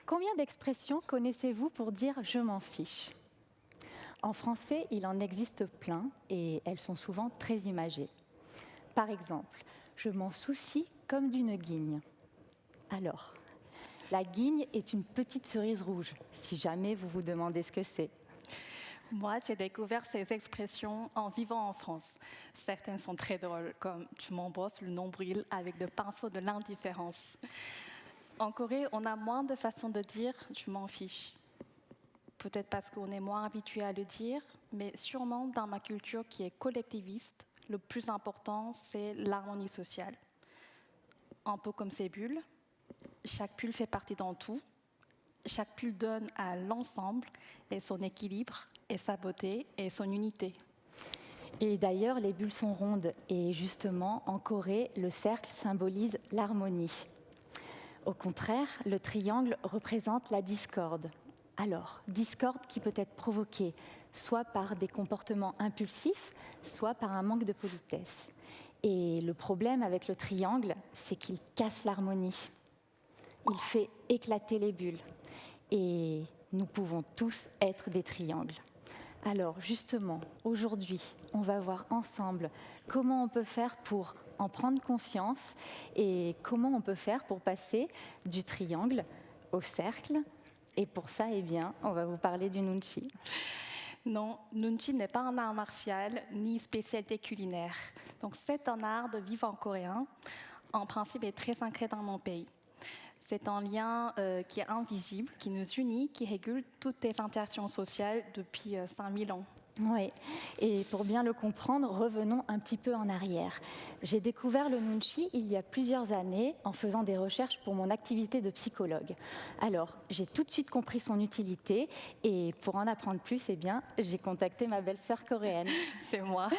Combien d'expressions connaissez-vous pour dire « je m'en fiche » ? En français, il en existe plein et elles sont souvent très imagées. Par exemple, je m'en soucie comme d'une guigne. Alors, la guigne est une petite cerise rouge, si jamais vous vous demandez ce que c'est. Moi, j'ai découvert ces expressions en vivant en France. Certaines sont très drôles, comme « tu m'embosses le nombril avec le pinceau de l'indifférence ». En Corée, on a moins de façons de dire « je m'en fiche ». Peut-être parce qu'on est moins habitué à le dire, mais sûrement dans ma culture qui est collectiviste, le plus important, c'est l'harmonie sociale. Un peu comme ces bulles, chaque pull fait partie d'un tout, chaque pull donne à l'ensemble et son équilibre, et sa beauté, et son unité. Et d'ailleurs, les bulles sont rondes, et justement, en Corée, le cercle symbolise l'harmonie. Au contraire, le triangle représente la discorde. Alors, discorde qui peut être provoquée soit par des comportements impulsifs, soit par un manque de politesse. Et le problème avec le triangle, c'est qu'il casse l'harmonie. Il fait éclater les bulles. Et nous pouvons tous être des triangles. Alors justement, aujourd'hui, on va voir ensemble comment on peut faire pour en prendre conscience et comment on peut faire pour passer du triangle au cercle. Et pour ça, eh bien, on va vous parler du nunchi. Non, nunchi n'est pas un art martial ni spécialité culinaire. Donc c'est un art de vivre en coréen. En principe, est très ancré dans mon pays. C'est un lien qui est invisible, qui nous unit, qui régule toutes les interactions sociales depuis 5000 ans. Oui, et pour bien le comprendre, revenons un petit peu en arrière. J'ai découvert le nunchi il y a plusieurs années en faisant des recherches pour mon activité de psychologue. Alors, j'ai tout de suite compris son utilité et pour en apprendre plus, eh bien, j'ai contacté ma belle-sœur coréenne. C'est moi.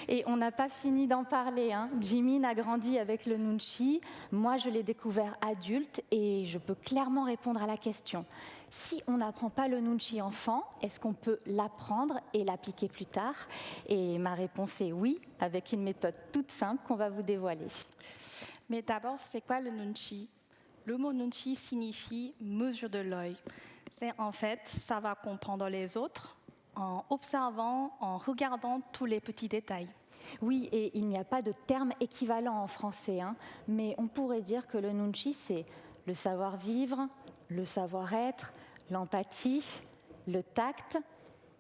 Et on n'a pas fini d'en parler. Jimin a grandi avec le nunchi. Moi, je l'ai découvert adulte et je peux clairement répondre à la question. Si on n'apprend pas le nunchi enfant, est-ce qu'on peut l'apprendre et l'appliquer plus tard ? Et ma réponse est oui, avec une méthode toute simple qu'on va vous dévoiler. Mais d'abord, c'est quoi le nunchi ? Le mot nunchi signifie mesure de l'œil. C'est en fait savoir comprendre les autres en observant, en regardant tous les petits détails. Oui, et il n'y a pas de terme équivalent en français, mais on pourrait dire que le nunchi, c'est le savoir-vivre, le savoir-être, l'empathie, le tact.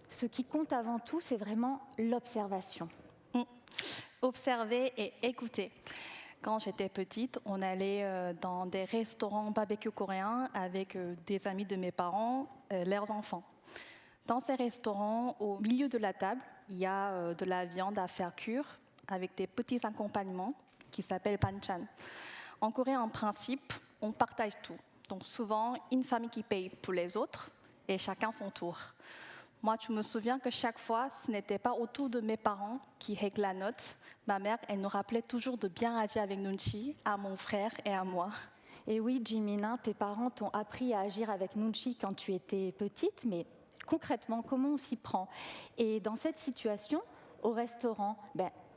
Ce qui compte avant tout, c'est vraiment l'observation. Observer et écouter. Quand j'étais petite, on allait dans des restaurants barbecue coréens avec des amis de mes parents, leurs enfants. Dans ces restaurants, au milieu de la table, il y a de la viande à faire cuire avec des petits accompagnements qui s'appellent banchan. En Corée, en principe, on partage tout. Donc souvent, une famille qui paye pour les autres et chacun son tour. Moi, je me souviens que chaque fois, ce n'était pas autour de mes parents qui règlent la note. Ma mère, elle nous rappelait toujours de bien agir avec nunchi, à mon frère et à moi. Et oui, Jimin, tes parents t'ont appris à agir avec nunchi quand tu étais petite, mais concrètement, comment on s'y prend ? Et dans cette situation, au restaurant,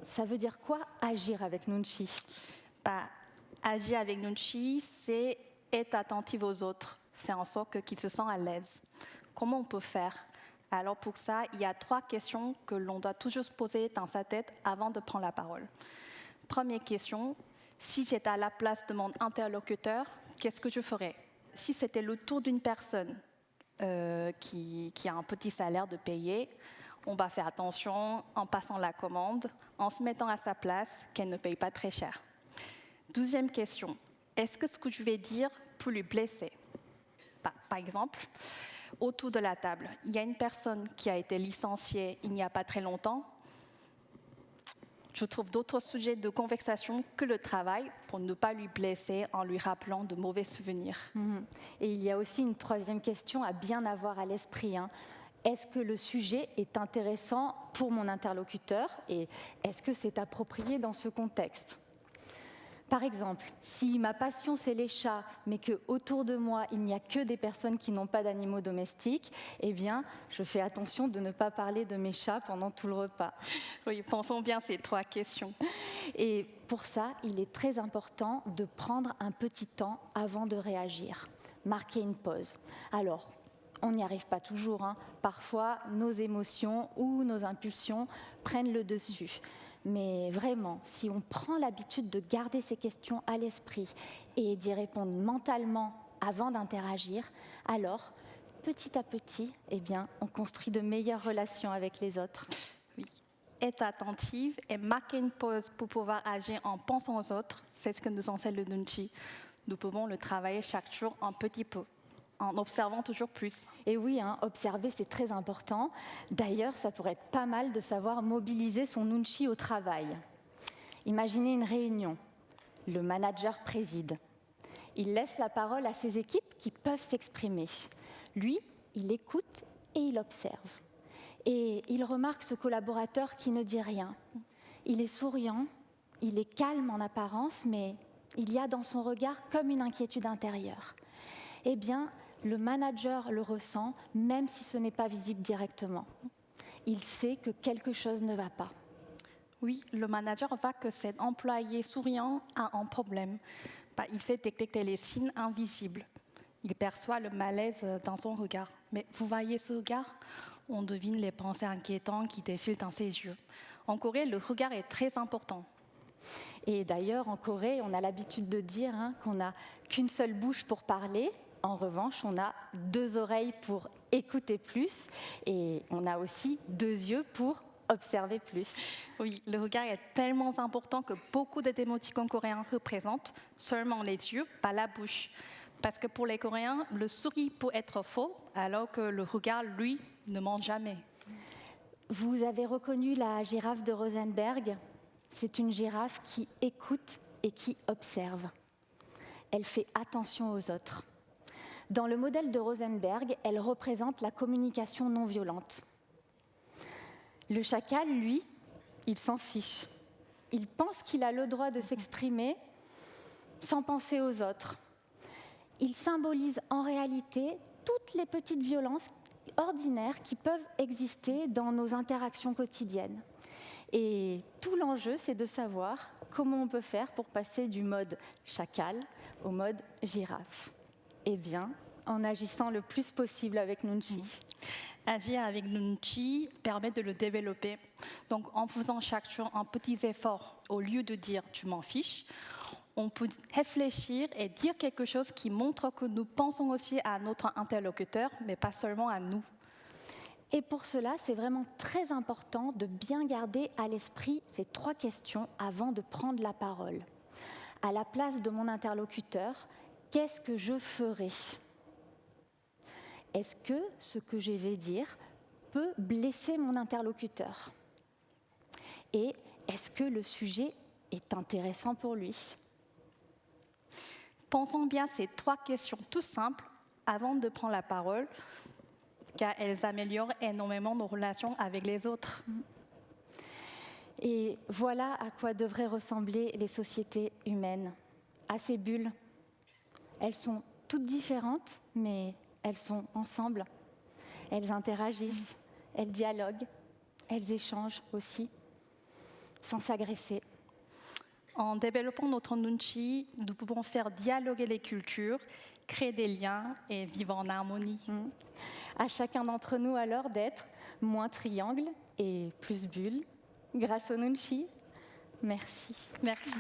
ça veut dire quoi agir avec nunchi ? Agir avec nunchi, c'est être attentif aux autres, faire en sorte qu'ils se sentent à l'aise. Comment on peut faire ? Alors pour ça, il y a 3 questions que l'on doit toujours se poser dans sa tête avant de prendre la parole. Première question, si j'étais à la place de mon interlocuteur, qu'est-ce que je ferais ? Si c'était le tour d'une personne qui a un petit salaire de payer, on va faire attention en passant la commande, en se mettant à sa place, qu'elle ne paye pas très cher. Deuxième question, est-ce que ce que je vais dire peut lui blesser ? Par exemple, autour de la table, il y a une personne qui a été licenciée il n'y a pas très longtemps. Je trouve d'autres sujets de conversation que le travail pour ne pas lui blesser en lui rappelant de mauvais souvenirs. Et il y a aussi une 3e question à bien avoir à l'esprit. Est-ce que le sujet est intéressant pour mon interlocuteur et est-ce que c'est approprié dans ce contexte ? Par exemple, si ma passion c'est les chats, mais qu'autour de moi il n'y a que des personnes qui n'ont pas d'animaux domestiques, eh bien, je fais attention de ne pas parler de mes chats pendant tout le repas. Oui, pensons bien ces 3 questions. Et pour ça, il est très important de prendre un petit temps avant de réagir. marquer une pause. Alors, on n'y arrive pas toujours, hein. Parfois nos émotions ou nos impulsions prennent le dessus. Mais vraiment, si on prend l'habitude de garder ces questions à l'esprit et d'y répondre mentalement avant d'interagir, alors, petit à petit, eh bien, on construit de meilleures relations avec les autres. Oui. Être attentive et marquer une pause pour pouvoir agir en pensant aux autres, c'est ce que nous enseigne le Nunchi. Nous pouvons le travailler chaque jour un petit peu, en observant toujours plus. Et oui, hein, observer, c'est très important. D'ailleurs, ça pourrait être pas mal de savoir mobiliser son nunchi au travail. Imaginez une réunion. Le manager préside. Il laisse la parole à ses équipes qui peuvent s'exprimer. Lui, il écoute et il observe. Et il remarque ce collaborateur qui ne dit rien. Il est souriant, il est calme en apparence, mais il y a dans son regard comme une inquiétude intérieure. Eh bien, le manager le ressent, même si ce n'est pas visible directement. Il sait que quelque chose ne va pas. Oui, le manager voit que cet employé souriant a un problème. Il sait détecter les signes invisibles. Il perçoit le malaise dans son regard. Mais vous voyez ce regard ? On devine les pensées inquiétantes qui défilent dans ses yeux. En Corée, le regard est très important. Et d'ailleurs, en Corée, on a l'habitude de dire qu'on n'a qu'une seule bouche pour parler. En revanche, on a 2 oreilles pour écouter plus et on a aussi 2 yeux pour observer plus. Oui, le regard est tellement important que beaucoup de émoticônes coréens représentent seulement les yeux, pas la bouche. Parce que pour les Coréens, le sourire peut être faux, alors que le regard, lui, ne ment jamais. Vous avez reconnu la girafe de Rosenberg ? C'est une girafe qui écoute et qui observe. Elle fait attention aux autres. Dans le modèle de Rosenberg, elle représente la communication non violente. Le chacal, lui, il s'en fiche. Il pense qu'il a le droit de s'exprimer sans penser aux autres. Il symbolise en réalité toutes les petites violences ordinaires qui peuvent exister dans nos interactions quotidiennes. Et tout l'enjeu, c'est de savoir comment on peut faire pour passer du mode chacal au mode girafe. Eh bien, en agissant le plus possible avec Nunchi. Agir avec Nunchi permet de le développer. Donc, en faisant chaque jour un petit effort, au lieu de dire « tu m'en fiches », on peut réfléchir et dire quelque chose qui montre que nous pensons aussi à notre interlocuteur, mais pas seulement à nous. Et pour cela, c'est vraiment très important de bien garder à l'esprit ces 3 questions avant de prendre la parole. À la place de mon interlocuteur, qu'est-ce que je ferai ? Est-ce que ce que je vais dire peut blesser mon interlocuteur ? Et est-ce que le sujet est intéressant pour lui ? Pensons bien ces 3 questions tout simples avant de prendre la parole, car elles améliorent énormément nos relations avec les autres. Et voilà à quoi devraient ressembler les sociétés humaines, à ces bulles. Elles sont toutes différentes, mais elles sont ensemble. Elles interagissent, elles dialoguent, elles échangent aussi, sans s'agresser. En développant notre Nunchi, nous pouvons faire dialoguer les cultures, créer des liens et vivre en harmonie. À chacun d'entre nous alors d'être moins triangle et plus bulle, grâce au Nunchi. Merci. Merci.